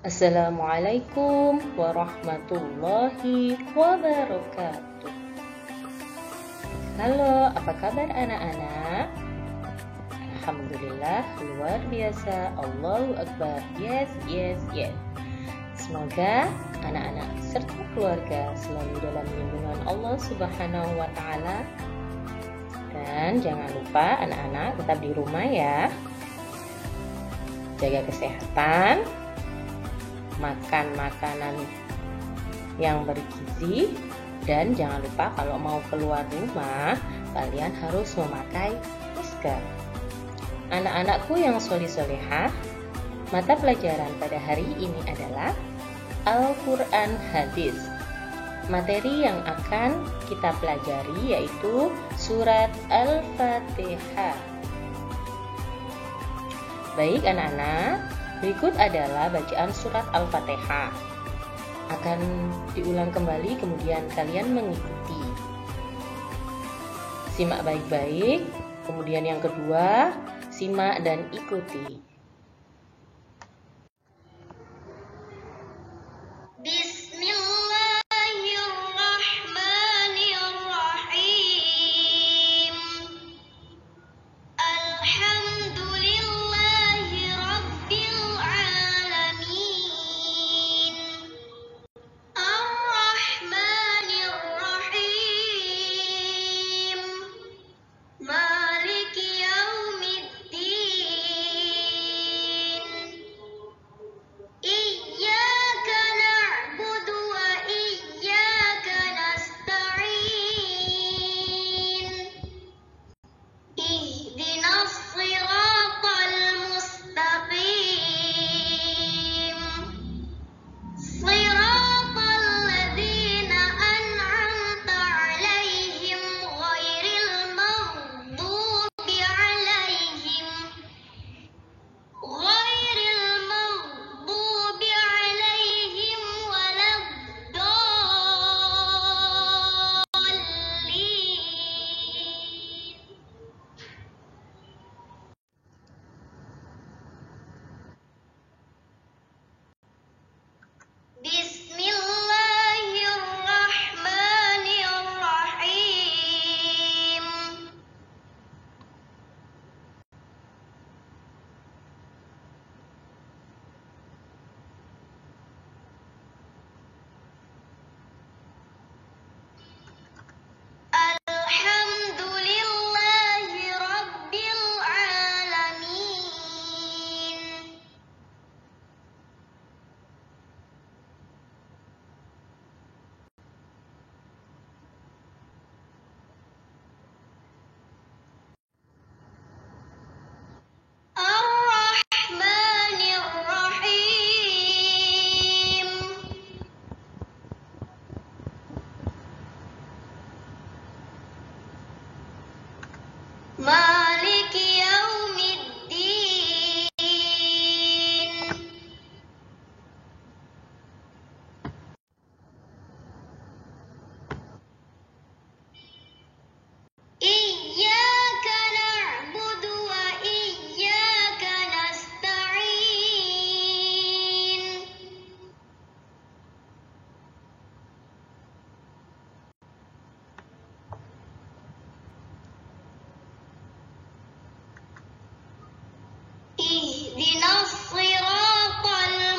Assalamualaikum warahmatullahi wabarakatuh. Halo, apa kabar anak-anak? Alhamdulillah, luar biasa. Allahu Akbar. Yes. Semoga anak-anak serta keluarga selalu dalam lindungan Allah Subhanahu wa Ta'ala. Dan jangan lupa anak-anak tetap di rumah ya. Jaga kesehatan, makan makanan yang bergizi, dan jangan lupa kalau mau keluar rumah kalian harus memakai masker. Anak-anakku yang soleh-solehah, mata pelajaran pada hari ini adalah Al-Quran Hadis. Materi yang akan kita pelajari yaitu surat Al-Fatihah. Baik anak-anak, berikut adalah bacaan surat Al-Fatihah. Akan diulang kembali, kemudian kalian mengikuti. Simak baik-baik. Kemudian yang kedua, simak dan ikuti. Maliki yaumiddin. Iyyaka na'budu wa iyyaka nasta'in. Ihdinas siratal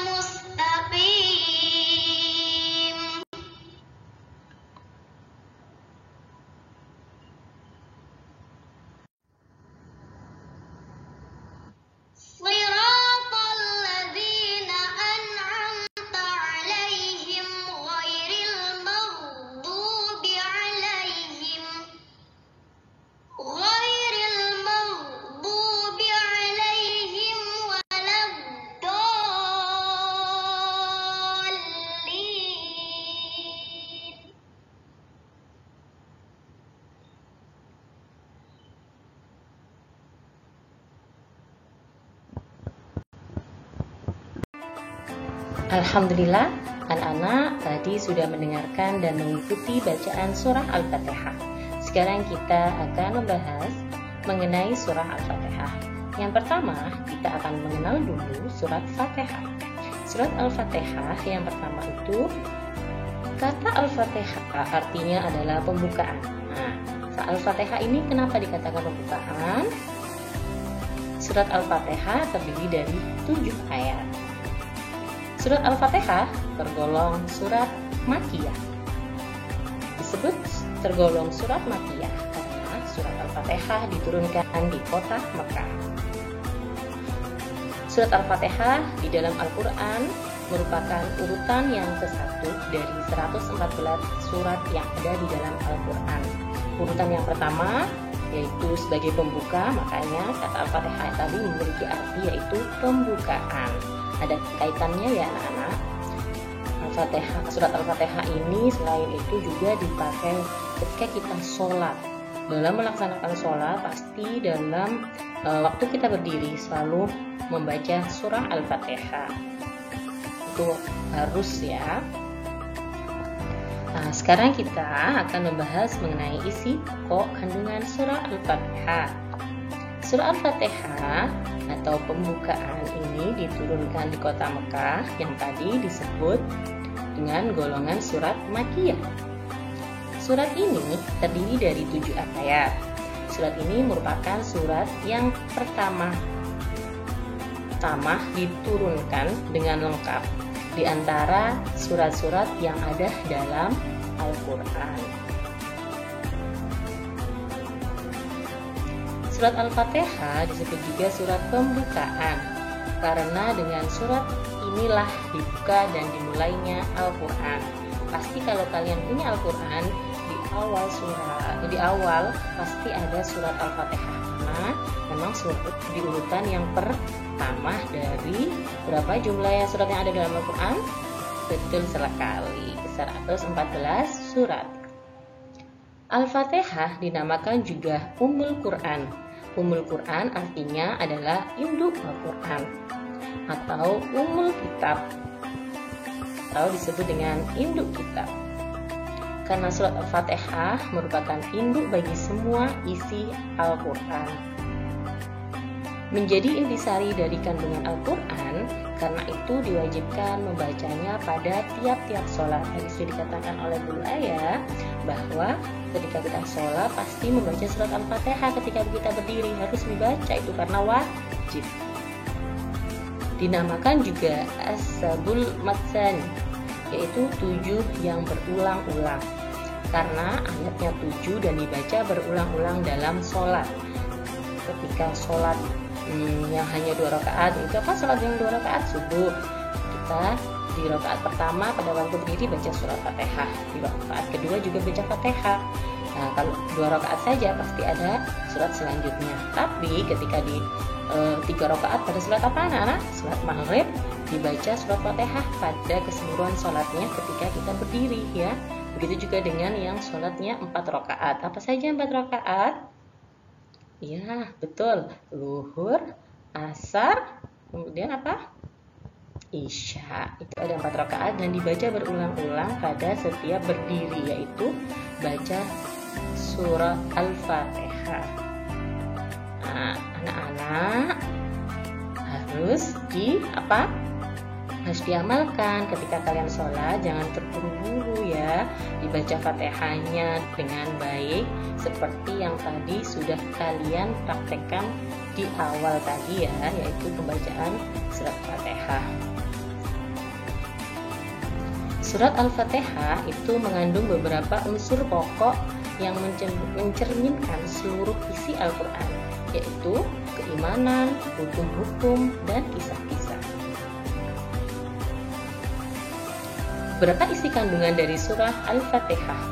mustaqim. Siratal ladzina an'amta 'alaihim ghairil maghdubi 'alaihim Alhamdulillah, anak-anak tadi sudah mendengarkan dan mengikuti bacaan surah Al-Fatihah. Sekarang kita akan membahas mengenai surah Al-Fatihah. Yang pertama, kita akan mengenal dulu surat Fatihah. Surat Al-Fatihah yang pertama itu, kata Al-Fatihah artinya adalah pembukaan. Nah, Al-Fatihah ini kenapa dikatakan pembukaan? Surat Al-Fatihah terdiri dari 7 ayat. Surat Al-Fatihah tergolong surat Makkiyah. Disebut tergolong surat Makkiyah karena surat Al-Fatihah diturunkan di kota Mekah. Surat Al-Fatihah di dalam Al-Quran merupakan urutan yang ke-1 dari 114 surat yang ada di dalam Al-Quran. Urutan yang pertama yaitu sebagai pembuka, makanya kata Al-Fatihah tadi memiliki arti yaitu pembukaan. Ada kaitannya ya anak-anak. Al-Fatihah, surat Al-Fatihah ini selain itu juga dipakai ketika kita sholat. Dalam melaksanakan sholat pasti dalam waktu kita berdiri selalu membaca surah Al-Fatihah. Itu harus ya. Nah, sekarang kita akan membahas mengenai isi pokok kandungan surah Al-Fatihah. Surah Al-Fatihah atau pembukaan ini diturunkan di kota Mekah yang tadi disebut dengan golongan surat Makkiyah. Surat ini terdiri dari 7 ayat. Surat ini merupakan surat yang pertama diturunkan dengan lengkap di antara surat-surat yang ada dalam Al-Quran. Surat Al-Fatihah disebut juga surat pembukaan karena dengan surat inilah dibuka dan dimulainya Al-Quran. Pasti kalau kalian punya Al-Quran di awal pasti ada surat Al-Fatihah karena memang surat di urutan yang pertama dari berapa jumlahnya surat yang ada dalam Al-Quran? Betul sekali, 114 surat. Al-Fatihah dinamakan juga Ummul Quran. Ummul Quran artinya adalah induk Al-Quran atau Ummul Kitab atau disebut dengan induk kitab. Karena surat Al-Fatihah merupakan induk bagi semua isi Al-Quran. Menjadi intisari dari kandungan Al-Quran, karena itu diwajibkan membacanya pada tiap-tiap sholat. Tadi sudah dikatakan oleh Guru Ayah bahwa ketika kita sholat pasti membaca surat Al-Fatihah ketika kita berdiri, harus dibaca itu karena wajib. Dinamakan juga As-Sabul Matsani, yaitu 7 yang berulang-ulang karena ayatnya 7 dan dibaca berulang-ulang dalam sholat. Ketika sholat yang hanya 2 rakaat, itu apa sholat yang 2 rakaat subuh, kita di rakaat pertama pada waktu berdiri baca surat Fatihah, di rakaat kedua juga baca Fatihah. Nah, kalau 2 rakaat saja pasti ada surat selanjutnya. Tapi ketika di 3 rakaat pada surat apa anak-anak? Surat Maghrib dibaca surat Fatihah pada keseluruhan sholatnya ketika kita berdiri ya. Begitu juga dengan yang sholatnya 4 rakaat. Apa saja 4 rakaat? Ya, betul. Luhur, asar, kemudian apa? Isya. Itu ada 4 rakaat dan dibaca berulang-ulang pada setiap berdiri, yaitu baca surah Al-Fatihah. Nah, anak-anak harus harus diamalkan ketika kalian sholat. Jangan terburu-buru ya, dibaca Fatihahnya dengan baik seperti yang tadi sudah kalian praktekkan di awal tadi ya, yaitu pembacaan surat Fatihah. Surat Al-Fatihah itu mengandung beberapa unsur pokok yang mencerminkan seluruh isi Al-Quran, yaitu keimanan, hukum-hukum, dan kisah-kisah. Berapa isi kandungan dari surah Al-Fatihah?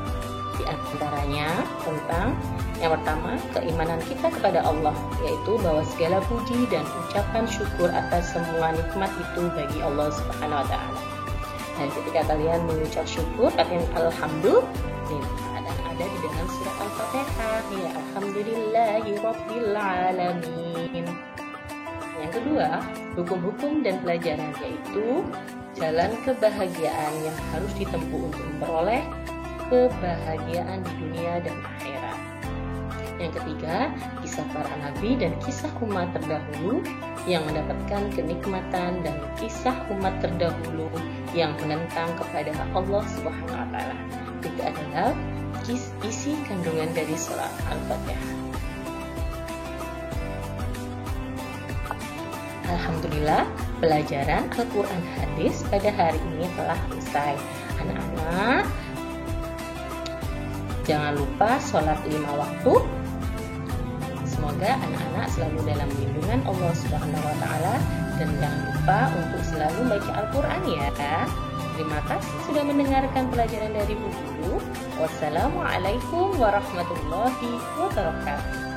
Di antaranya tentang yang pertama, keimanan kita kepada Allah, yaitu bahwa segala puji dan ucapan syukur atas semua nikmat itu bagi Allah Subhanahu wa Ta'ala. Dan ketika kalian mengucap syukur, kalian alhamdulillah, dan ada di dalam surah Al-Fatihah ya, alhamdulillahirabbil alamin. Yang kedua, hukum-hukum dan pelajaran, yaitu jalan kebahagiaan yang harus ditempuh untuk memperoleh kebahagiaan di dunia dan akhirat. Yang ketiga, kisah para nabi dan kisah umat terdahulu yang mendapatkan kenikmatan dan kisah umat terdahulu yang menentang kepada Allah Subhanahu wa taala. Itu adalah isi kandungan dari surah Al-Fatihah. Alhamdulillah, pelajaran Al-Quran hadis pada hari ini telah usai. Anak-anak, jangan lupa sholat 5 waktu. Semoga anak-anak selalu dalam lindungan Allah Subhanahu wa taala dan jangan lupa untuk selalu baca Al-Quran ya. Terima kasih sudah mendengarkan pelajaran dari Bu Guru. Wassalamualaikum warahmatullahi wabarakatuh.